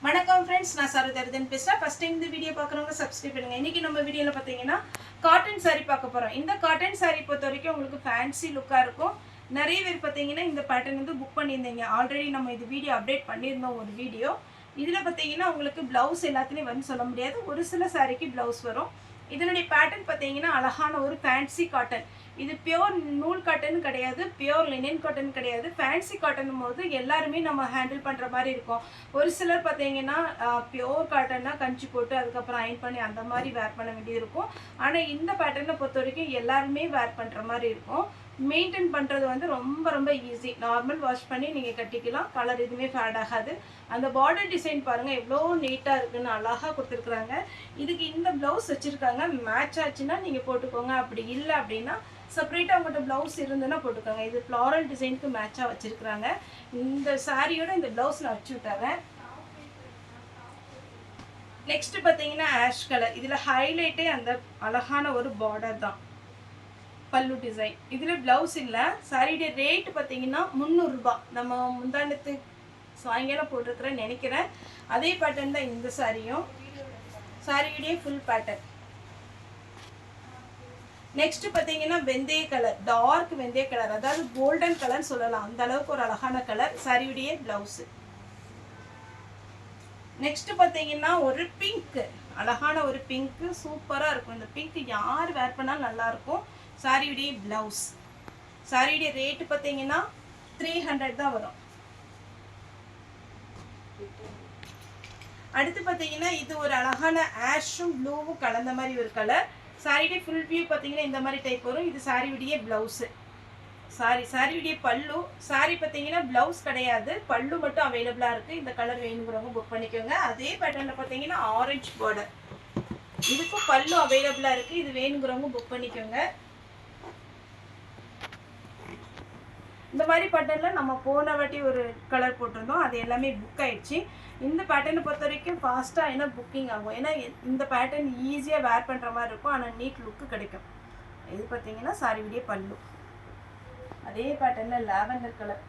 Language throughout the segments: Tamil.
வணக்கம் ஃப்ரெண்ட்ஸ், நான் சரோஜாரதன் பேசுகிறேன். ஃபஸ்ட் டைம் இந்த வீடியோ பார்க்குறவங்க சப்ஸ்கிரைப் பண்ணுங்கள். இன்றைக்கி நம்ம வீடியோவில் பார்த்தீங்கன்னா காட்டன் சாரீ பார்க்க போகிறோம். இந்த காட்டன் சாரீ பொறுத்த வரைக்கும் உங்களுக்கு ஃபேன்சி லுக்காக இருக்கும். நிறைய பேர் பார்த்தீங்கன்னா இந்த பேட்டர்ன் வந்து புக் பண்ணியிருந்தீங்க. ஆல்ரெடி நம்ம இது வீடியோ அப்டேட் பண்ணியிருந்தோம் ஒரு வீடியோ. இதில் பார்த்தீங்கன்னா உங்களுக்கு ப்ளவுஸ் எல்லாத்துலேயும் வந்து சொல்ல முடியாது, ஒரு சில சாரீக்கு ப்ளவுஸ் வரும். இதனுடைய பேட்டர்ன் பார்த்தீங்கன்னா அழகான ஒரு ஃபேன்சி காட்டன். இது பியோர் நூல் காட்டன் கிடையாது, பியோர் லினன் காட்டன் கிடையாது. ஃபேன்சி காட்டன் போது எல்லாருமே நம்ம ஹேண்டில் பண்ணுற மாதிரி இருக்கும். ஒரு சிலர் பார்த்தீங்கன்னா பியோர் காட்டன்னா கஞ்சி போட்டு அதுக்கப்புறம் அயன் பண்ணி அந்த மாதிரி வேர் பண்ண வேண்டியது இருக்கும். ஆனால் இந்த பேட்டர்னை பொறுத்த வரைக்கும் எல்லாருமே வேர் பண்ணுற மாதிரி இருக்கும். மெயின்டைன் பண்ணுறது வந்து ரொம்ப ரொம்ப ஈஸி. நார்மல் வாஷ் பண்ணி நீங்கள் கட்டிக்கலாம், கலர் எதுவுமே ஃபேட் ஆகாது. அந்த பார்டர் டிசைன் பாருங்கள் எவ்வளோ நீட்டாக இருக்குன்னு அழகாக கொடுத்துருக்குறாங்க. இதுக்கு இந்த ப்ளவுஸ் வச்சுருக்காங்க, மேட்ச் ஆச்சுன்னா நீங்கள் போட்டுக்கோங்க, அப்படி இல்லை அப்படின்னா செப்பரேட்டாக உங்கள்கிட்ட ப்ளவுஸ் இருந்ததுன்னா போட்டுக்கோங்க. இது ஃப்ளாரல் டிசைனுக்கு மேட்சாக வச்சுருக்குறாங்க. இந்த சாரியோட இந்த ப்ளவுஸ் நான் வச்சு விட்டாரேன். நெக்ஸ்ட் பார்த்தீங்கன்னா ஆஷ் கலர். இதில் ஹைலைட்டே அந்த அழகான ஒரு பார்டர் தான், பல்லு டிசைன். இதில் ப்ளவுஸ் இல்லை. சாரியுடைய ரேட்டு பார்த்தீங்கன்னா 300 ரூபா. நம்ம முந்தானத்து சாயங்காலம் போட்டிருக்கிறேன்னு நினைக்கிறேன். அதே பேட்டர்ன் தான் இந்த சாரியும். சாரியுடைய ஃபுல் பேட்டர்ன். நெக்ஸ்ட் பார்த்தீங்கன்னா வெந்தய கலர், டார்க் வெந்தய கலர், அதாவது கோல்டன் கலர் சொல்லலாம், அந்த அளவுக்கு ஒரு அழகான கலர். சாரியுடைய பிளவுஸ். நெக்ஸ்ட் பார்த்தீங்கன்னா ஒரு பிங்க், அழகான ஒரு பிங்க், சூப்பராக இருக்கும். இந்த பிங்க் யார் வேர் பண்ணாலும் நல்லா இருக்கும். சாரியுடைய பிளவுஸ். சாரியுடைய ரேட்டு பார்த்தீங்கன்னா 300 தான் வரும். அடுத்து பார்த்தீங்கன்னா இது ஒரு அழகான ஆஷும் ப்ளூவும் கலந்த மாதிரி ஒரு கலர். சாரியுடைய ஃபுல் வியூ பார்த்தீங்கன்னா இந்த மாதிரி டைப் வரும். இது சாரியுடைய ப்ளவுஸு. சாரியுடைய பல்லு. சாரி பார்த்தீங்கன்னா ப்ளவுஸ் கிடையாது, பல்லு மட்டும் அவைலபிளாக இருக்குது. இந்த கலர் வேணுங்கிறவங்க புக் பண்ணிக்கோங்க. அதே பேட்டர்னில் பார்த்தீங்கன்னா ஆரஞ்சு பார்டர், இதுக்கும் பல்லு அவைலபிளாக இருக்குது. இது வேணுங்கிறவங்க புக் பண்ணிக்கோங்க. இந்த மாதிரி பேட்டர்னில் நம்ம போன வாட்டி ஒரு கலர் போட்டிருந்தோம், அது எல்லாமே புக் ஆகிடுச்சு. இந்த பேட்டர்னை பொறுத்த வரைக்கும் ஃபாஸ்ட்டாக என்ன புக்கிங் ஆகும். ஏன்னா இந்த பேட்டர்ன் ஈஸியாக வேர் பண்ணுற மாதிரி இருக்கும், ஆனால் நீட் லுக்கு கிடைக்கும். இது பார்த்தீங்கன்னா சாரியுடைய பல்லு. அதே பேட்டர்னில் லாவெண்டர் கலர்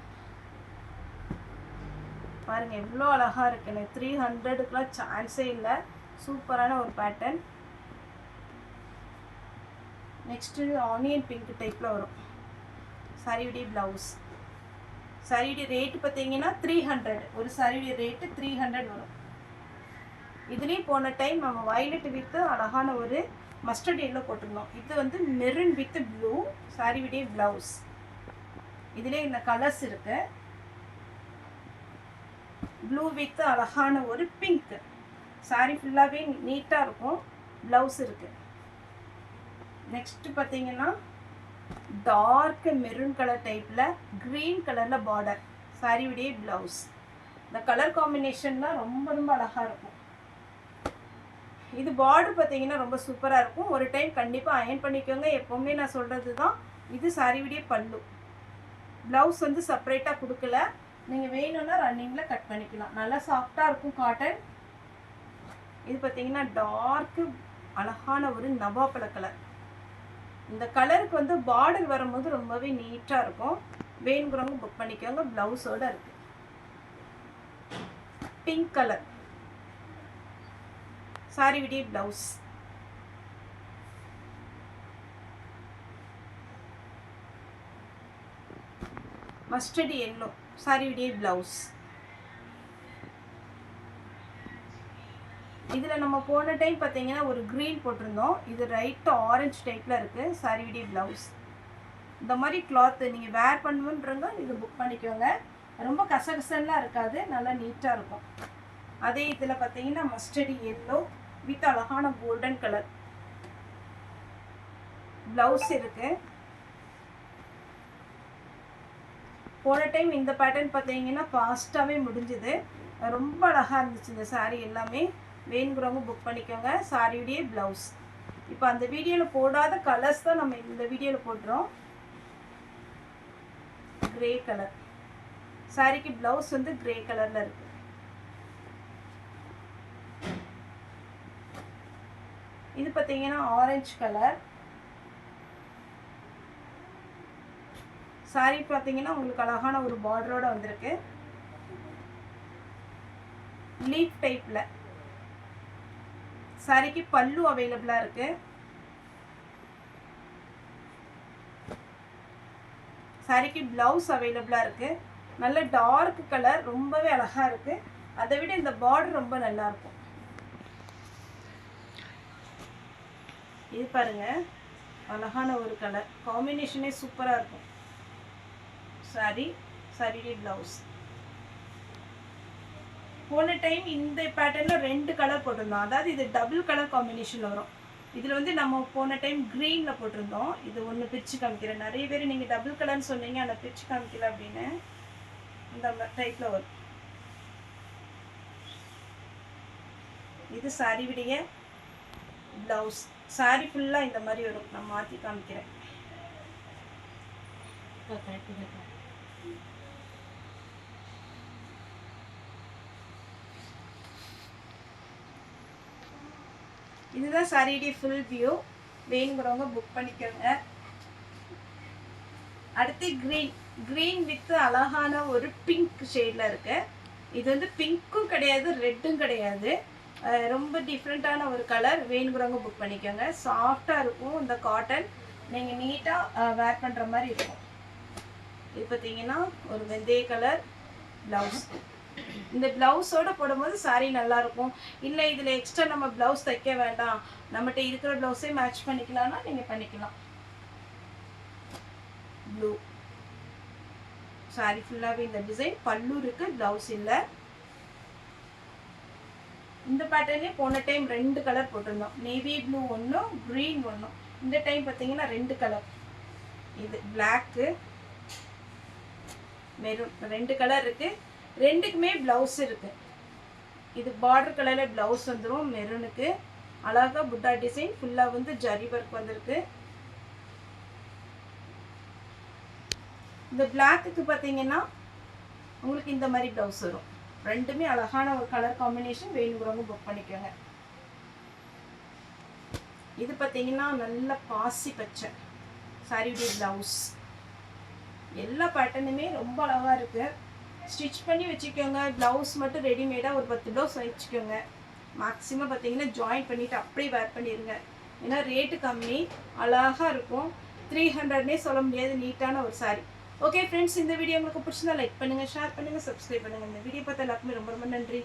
பாருங்கள் எவ்வளோ அழகாக இருக்குன்னு. 300க்குலாம் சான்ஸே இல்லை. சூப்பரான ஒரு பேட்டர்ன். நெக்ஸ்ட்டு ஆனியன் பிங்க் டைப்பில் வரும் சாரியுடைய ப்ளவுஸ். சாரியுடைய ரேட்டு பார்த்தீங்கன்னா 300. ஒரு சாரியுடைய ரேட்டு 300 வரும். இதுலேயும் போன டைம் நம்ம வயலட் வித்து அழகான ஒரு மஸ்டர்ட் எல்லோ போட்டிருந்தோம். இது வந்து மெரூன் வித் ப்ளூ. சாரியுடைய ப்ளவுஸ். இதிலே இந்த கலர்ஸ் இருக்கு. ப்ளூ வித் அழகான ஒரு பிங்க். சாரி ஃபுல்லாகவே நீட்டாக இருக்கும். ப்ளவுஸ் இருக்கு. நெக்ஸ்ட் பார்த்தீங்கன்னா டார்க் மெரூன் கலர் டைப்பில் க்ரீன் கலரில் பார்டர். சாரியுடைய ப்ளவுஸ். இந்த கலர் காம்பினேஷன்லாம் ரொம்ப ரொம்ப அழகாக இருக்கும். இது பார்டர் பார்த்தீங்கன்னா ரொம்ப சூப்பராக இருக்கும். ஒரு டைம் கண்டிப்பாக அயன் பண்ணிக்கோங்க. எப்போவுமே நான் சொல்கிறது தான். இது சாரியுடைய பல்லு. ப்ளவுஸ் வந்து செப்பரேட்டாக கொடுக்கல, நீங்கள் வேணும்னா ரன்னிங்கில் கட் பண்ணிக்கலாம். நல்லா சாஃப்டாக இருக்கும் காட்டன். இது பார்த்தீங்கன்னா டார்க்கு அழகான ஒரு நவாப்பழ கலர். இந்த கலருக்கு வந்து பார்டர் வரும்போது ரொம்பவே நீட்டாக இருக்கும். வேணுங்கிறவங்க புக் பண்ணிக்கோங்க. ப்ளவுஸோட இருக்கு. பிங்க் கலர் சாரியுடைய ப்ளவுஸ். மஸ்டர்ட் எல்லோ சாரியுடைய ப்ளவுஸ். இதில் நம்ம போன டைம் பார்த்தீங்கன்னா ஒரு க்ரீன் போட்டிருந்தோம். இது ரைட்டு ஆரஞ்சு டைப்பில் இருக்குது. சாரியுடைய ப்ளவுஸ். இந்த மாதிரி கிளாத்து நீங்கள் வேர் பண்ணுன்றங்க இது புக் பண்ணிக்கோங்க. ரொம்ப கசகசன்லாம் இருக்காது, நல்லா நீட்டாக இருக்கும். அதே இதில் பார்த்தீங்கன்னா மஸ்டர்ட் எல்லோ வித் அழகான கோல்டன் கலர் ப்ளவுஸ் இருக்குது. போன டைம் இந்த பேட்டர்ன் பார்த்தீங்கன்னா ஃபாஸ்ட்டாகவே முடிஞ்சுது. ரொம்ப அழகாக இருந்துச்சு இந்த சாரீ எல்லாமே. வேணுங்கிறவங்க புக் பண்ணிக்கோங்க. சாரியுடைய ப்ளவுஸ். இப்போ அந்த வீடியோவில் போடாத கலர்ஸ் தான் நம்ம இந்த வீடியோவில் போட்டுறோம். Grey colour. சாரிக்கு ப்ளவுஸ் வந்து கிரே கலரில் இருக்குது. இது பார்த்தீங்கன்னா ஆரஞ்சு கலர். சாரி பார்த்தீங்கன்னா உங்களுக்கு அழகான ஒரு பார்டரோட வந்திருக்கு. லீஃப் டைப்பில். சாரிக்கு பல்லு அவைலபிளாக இருக்குது. சாரிக்கு ப்ளவுஸ் அவைலபிளாக இருக்குது. நல்ல டார்க் கலர், ரொம்பவே அழகாக இருக்குது. அதை விட இந்த பார்டர் ரொம்ப நல்லாயிருக்கும். இது பாருங்கள், அழகான ஒரு கலர் காம்பினேஷனே சூப்பராக இருக்கும். Sorry blouse. போன டைம் இந்த பேட்டர்னில் 2 கலர் போட்டிருந்தோம். அதாவது இது டபுள் கலர் காம்பினேஷனில் வரும். இதில் வந்து நம்ம போன டைம் க்ரீனில் போட்டிருந்தோம். இது ஒன்று பிரித்து காமிக்கிறேன். நிறைய பேர் நீங்கள் டபுள் கலர்னு சொன்னீங்க, அதை பிரித்து காமிக்கல அப்படின்னு. இந்த டைப்பில் வரும். இது சாரி விடைய ப்ளவுஸ். சாரி ஃபுல்லாக இந்த மாதிரி வரும். நான் மாற்றி காமிக்கிறேன். இதுதான் சாரியுடைய ஃபுல் வியூ. வேணுங்கிறவங்க புக் பண்ணிக்கோங்க. அடுத்து க்ரீன் வித் அழகான ஒரு பிங்க் ஷேடில் இருக்கு. இது வந்து பிங்க்கும் கிடையாது, ரெட்டும் கிடையாது, ரொம்ப டிஃப்ரெண்ட்டான ஒரு கலர். வேணுங்கிறவங்க புக் பண்ணிக்கோங்க. சாஃப்டாக இருக்கும் இந்த காட்டன். நீங்கள் நீட்டாக வேர் பண்ணுற மாதிரி இருக்கும். இது பார்த்தீங்கன்னா ஒரு வெந்தய கலர் ப்ளவுஸ். இந்த ப்ளவுஸோடு போடும்போது சாரீ நல்லாயிருக்கும். இல்லை இதில் எக்ஸ்ட்ரா நம்ம ப்ளவுஸ் தைக்க வேண்டாம், நம்மகிட்ட இருக்கிற ப்ளவுஸே மேட்ச் பண்ணிக்கலாம்னா நீங்கள் பண்ணிக்கலாம். ப்ளூ சாரி ஃபுல்லாகவே இந்த டிசைன். பல்லு இருக்குது, ப்ளவுஸ் இல்லை. இந்த பேட்டர்னே போன டைம் 2 கலர் போட்டிருந்தோம். நேவி ப்ளூ ஒன்று, க்ரீன் ஒன்று. இந்த டைம் பார்த்தீங்கன்னா 2 கலர். இது பிளாக்கு, மெரூன், 2 கலர் இருக்குது. 2க்குமே ப்ளவுஸ் இருக்குது. இது பார்டர் கலரில் ப்ளவுஸ் வந்துடும். மெரூனுக்கு அழகாக புட்டா டிசைன் ஃபுல்லாக வந்து ஜரி ஒர்க் வந்திருக்கு. இந்த பிளாக்குக்கு பார்த்தீங்கன்னா உங்களுக்கு இந்த மாதிரி ப்ளவுஸ் வரும். 2மே அழகான ஒரு கலர் காம்பினேஷன். வேணுங்கிறவங்க புக் பண்ணிக்கோங்க. இது பார்த்தீங்கன்னா நல்ல பாசி பச்சை சாரியுடைய ப்ளவுஸ். எல்லா பேட்டர்னுமே ரொம்ப அழகாக இருக்குது. ஸ்டிச் பண்ணி வச்சுக்கோங்க. ப்ளவுஸ் மட்டும் ரெடிமேடாக ஒரு 10 ப்ளவுஸ் வச்சுக்கோங்க. மேக்ஸிமம் பார்த்தீங்கன்னா ஜாயின் பண்ணிவிட்டு அப்படியே வேர் பண்ணிடுங்க. ஏன்னா ரேட்டு கம்மி, அழகாக இருக்கும். 300னே சொல்ல முடியாது. நீட்டான ஒரு சாரி. ஓகே ஃப்ரெண்ட்ஸ், இந்த வீடியோ உங்களுக்கு பிடிச்சிருந்தா லைக் பண்ணுங்கள், ஷேர் பண்ணுங்கள், சப்ஸ்கிரைப் பண்ணுங்கள். இந்த வீடியோ பார்த்த எல்லாருக்குமே ரொம்ப ரொம்ப நன்றி.